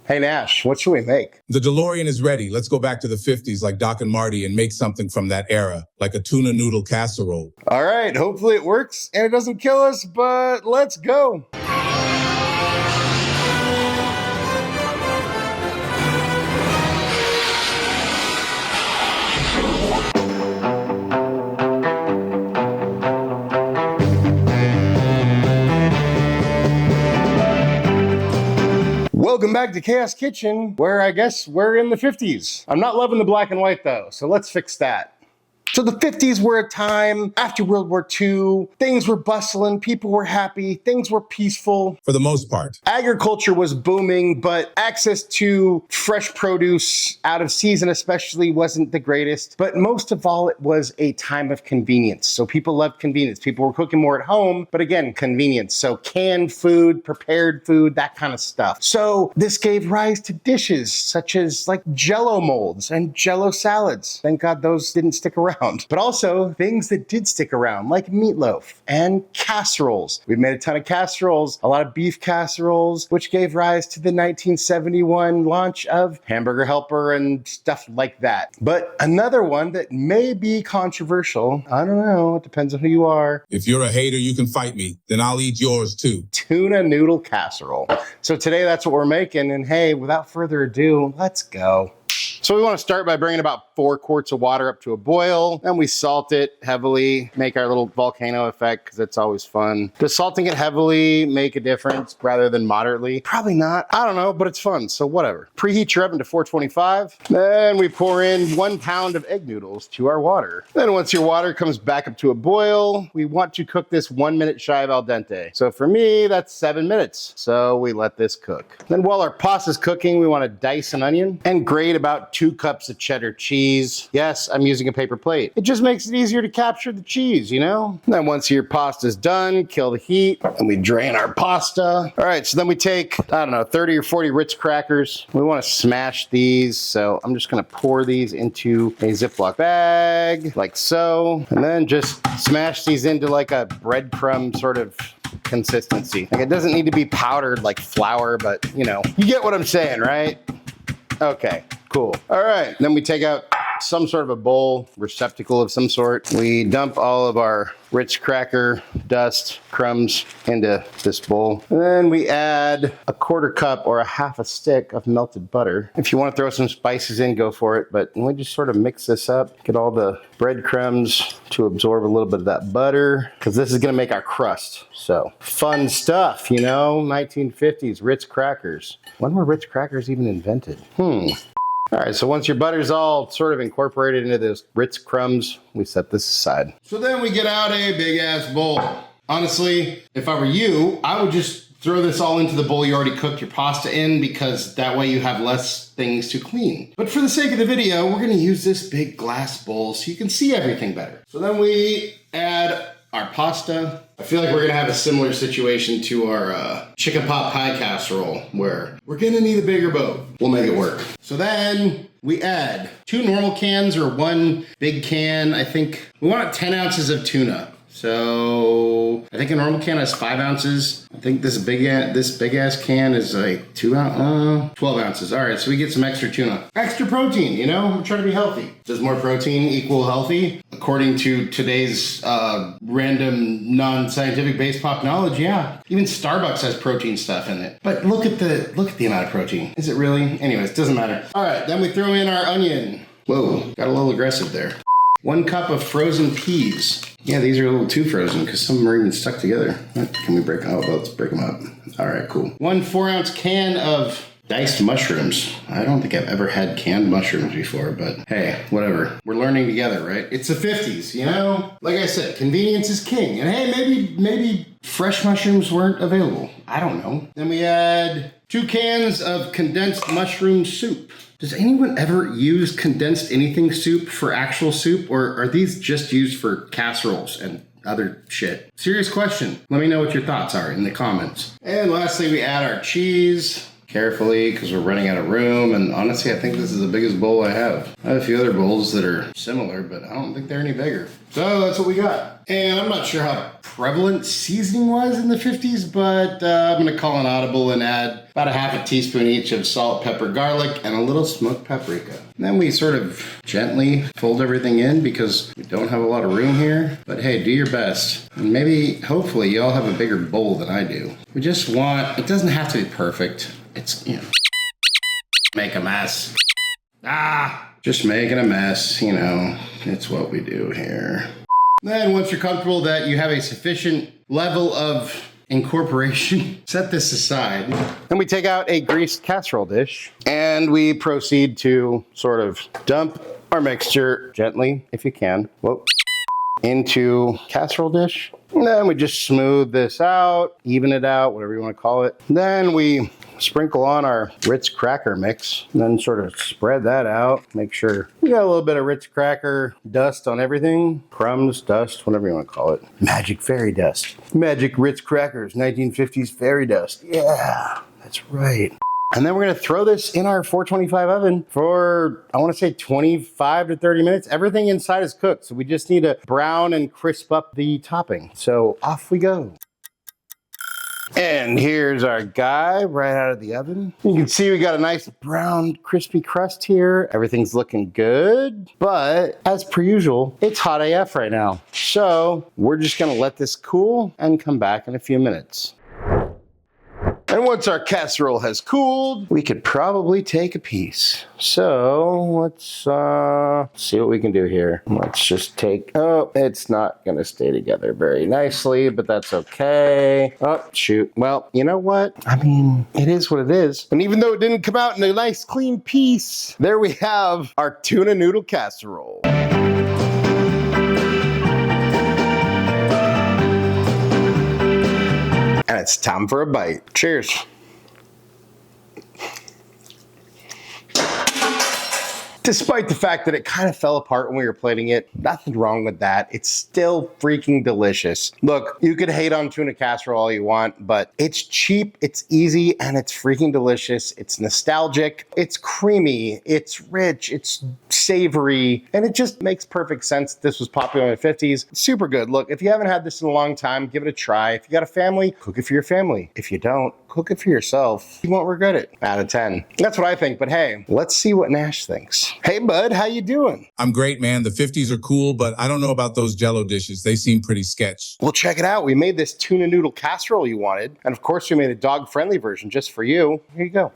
Hey Nash, what should we make? The DeLorean is ready. Let's go back to the 50s like Doc and Marty and make something from that era, like a tuna noodle casserole. All right, hopefully it works and it doesn't kill us, but let's go. Welcome back to Chaos Kitchen, where I guess we're in the 50s. I'm not loving the black and white though, so let's fix that. So the 50s were a time after World War II. Things were bustling, people were happy, things were peaceful. For the most part. Agriculture was booming, but access to fresh produce out of season especially wasn't the greatest. But most of all, it was a time of convenience. So people loved convenience. People were cooking more at home, but again, convenience. So canned food, prepared food, that kind of stuff. So this gave rise to dishes such as like Jell-O molds and Jell-O salads. Thank God those didn't stick around. But also things that did stick around, like meatloaf and casseroles. We've made a ton of casseroles, a lot of beef casseroles, which gave rise to the 1971 launch of Hamburger Helper and stuff like that. But another one that may be controversial, I don't know, it depends on who you are. If you're a hater, you can fight me. Then I'll eat yours too. Tuna Noodle Casserole. So today that's what we're making, and hey, without further ado, let's go. So we want to start by bringing about 4 quarts of water up to a boil, and we salt it heavily, make our little volcano effect because it's always fun. Does salting it heavily make a difference rather than moderately? Probably not. I don't know, but it's fun, so whatever. Preheat your oven to 425. Then we pour in 1 pound of egg noodles to our water. Then once your water comes back up to a boil, we want to cook this 1 minute shy of al dente. So for me, that's 7 minutes. So we let this cook. Then while our pasta's cooking, we want to dice an onion and grate about 2 cups of cheddar cheese. Yes, I'm using a paper plate. It just makes it easier to capture the cheese, you know? And then once your pasta's done, kill the heat, and we drain our pasta. All right, so then we take, I don't know, 30 or 40 Ritz crackers. We want to smash these, so I'm just gonna pour these into a Ziploc bag, like so, and then just smash these into like a breadcrumb sort of consistency. Like it doesn't need to be powdered like flour, but you know, you get what I'm saying, right? Okay, cool. All right, then we take out some sort of a bowl, receptacle of some sort. We dump all of our Ritz cracker dust, crumbs into this bowl. And then we add a 1/4 cup or a 1/2 stick of melted butter. If you want to throw some spices in, go for it. But we just sort of mix this up, get all the breadcrumbs to absorb a little bit of that butter, because this is gonna make our crust. So fun stuff, you know, 1950s Ritz crackers. When were Ritz crackers even invented? All right, so once your butter's all sort of incorporated into those Ritz crumbs, we set this aside. So then we get out a big ass bowl. Honestly, if I were you, I would just throw this all into the bowl you already cooked your pasta in, because that way you have less things to clean. But for the sake of the video, we're gonna use this big glass bowl so you can see everything better. So then we add our pasta. I feel like we're gonna have a similar situation to our chicken pot pie casserole, where we're gonna need a bigger boat. We'll make it work. So then we add 2 normal cans or 1 big can. I think we want 10 ounces of tuna. So I think a normal can has 5 ounces. I think this big ass can is like 12 ounces. All right, so we get some extra tuna. Extra protein, you know, I'm trying to be healthy. Does more protein equal healthy? According to today's random non-scientific based pop knowledge, yeah. Even Starbucks has protein stuff in it. But look at the amount of protein. Is it really? Anyways, doesn't matter. All right, then we throw in our onion. Whoa, got a little aggressive there. 1 cup of frozen peas. Yeah, these are a little too frozen because some of them are even stuck together. Can we break them up? Let's break them up. All right, cool. 1 4-ounce can of diced mushrooms. I don't think I've ever had canned mushrooms before, but hey, whatever. We're learning together, right? It's the 50s, you know? Like I said, convenience is king. And hey, maybe fresh mushrooms weren't available. I don't know. Then we add 2 cans of condensed mushroom soup. Does anyone ever use condensed anything soup for actual soup, or are these just used for casseroles and other shit? Serious question. Let me know what your thoughts are in the comments. And lastly, we add our cheese. carefully because we're running out of room. And honestly, I think this is the biggest bowl I have. I have a few other bowls that are similar, but I don't think they're any bigger. So that's what we got. And I'm not sure how prevalent seasoning was in the 50s, but I'm gonna call an audible and add about a half a teaspoon each of salt, pepper, garlic, and a little smoked paprika. And then we sort of gently fold everything in because we don't have a lot of room here. But hey, do your best. And maybe, hopefully, you all have a bigger bowl than I do. We just want, it doesn't have to be perfect. It's, you know, make a mess. Just making a mess, you know, it's what we do here. Then once you're comfortable that you have a sufficient level of incorporation, set this aside. Then we take out a greased casserole dish and we proceed to sort of dump our mixture gently, if you can, into casserole dish. And then we just smooth this out, even it out, whatever you want to call it. Then we sprinkle on our Ritz cracker mix, and then sort of spread that out. Make sure we got a little bit of Ritz cracker dust on everything. Crumbs, dust, whatever you want to call it. Magic fairy dust. Magic Ritz crackers, 1950s fairy dust. Yeah, that's right. And then we're gonna throw this in our 425 oven for, I wanna say 25 to 30 minutes. Everything inside is cooked, so we just need to brown and crisp up the topping. So off we go. And here's our guy right out of the oven. You can see we got a nice brown crispy crust here. Everything's looking good, but as per usual, it's hot AF right now. So we're just gonna let this cool and come back in a few minutes. And once our casserole has cooled, we could probably take a piece. So let's see what we can do here. Let's just take, oh, it's not gonna stay together very nicely, but that's okay. Oh, shoot. Well, you know what? I mean, it is what it is. And even though it didn't come out in a nice clean piece, there we have our tuna noodle casserole. And it's time for a bite. Cheers. Despite the fact that it kind of fell apart when we were plating it, nothing wrong with that. It's still freaking delicious. Look, you could hate on tuna casserole all you want, but it's cheap, it's easy, and it's freaking delicious. It's nostalgic, it's creamy, it's rich, it's savory, and it just makes perfect sense. This was popular in the 50s. Super good. Look, if you haven't had this in a long time, give it a try. If you got a family, cook it for your family. If you don't, cook it for yourself. You won't regret it. Out of 10. That's what I think, but hey, let's see what Nash thinks. Hey bud, how you doing? I'm great, man. The 50s are cool, but I don't know about those Jell-O dishes. They seem pretty sketch. Well, check it out. We made this tuna noodle casserole you wanted, and of course we made a dog-friendly version just for you. Here you go.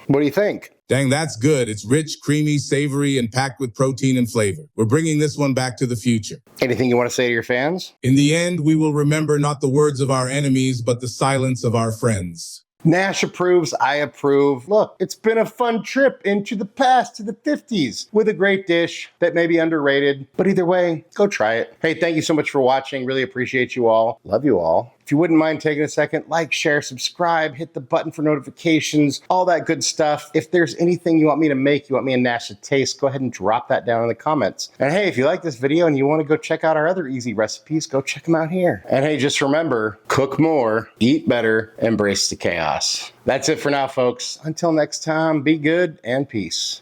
What do you think? Dang, that's good. It's rich, creamy, savory, and packed with protein and flavor. We're bringing this one back to the future. Anything you want to say to your fans? In the end, we will remember not the words of our enemies, but the silence of our friends. Nash approves, I approve. Look, it's been a fun trip into the past to the 50s with a great dish that may be underrated, but either way, go try it. Hey, thank you so much for watching. Really appreciate you all. Love you all. If you wouldn't mind taking a second, like, share, subscribe, hit the button for notifications, all that good stuff. If there's anything you want me to make, you want me and Nash to taste, go ahead and drop that down in the comments. And hey, if you like this video and you want to go check out our other easy recipes, go check them out here. And hey, just remember, cook more, eat better, embrace the chaos. That's it for now, folks. Until next time, be good and peace.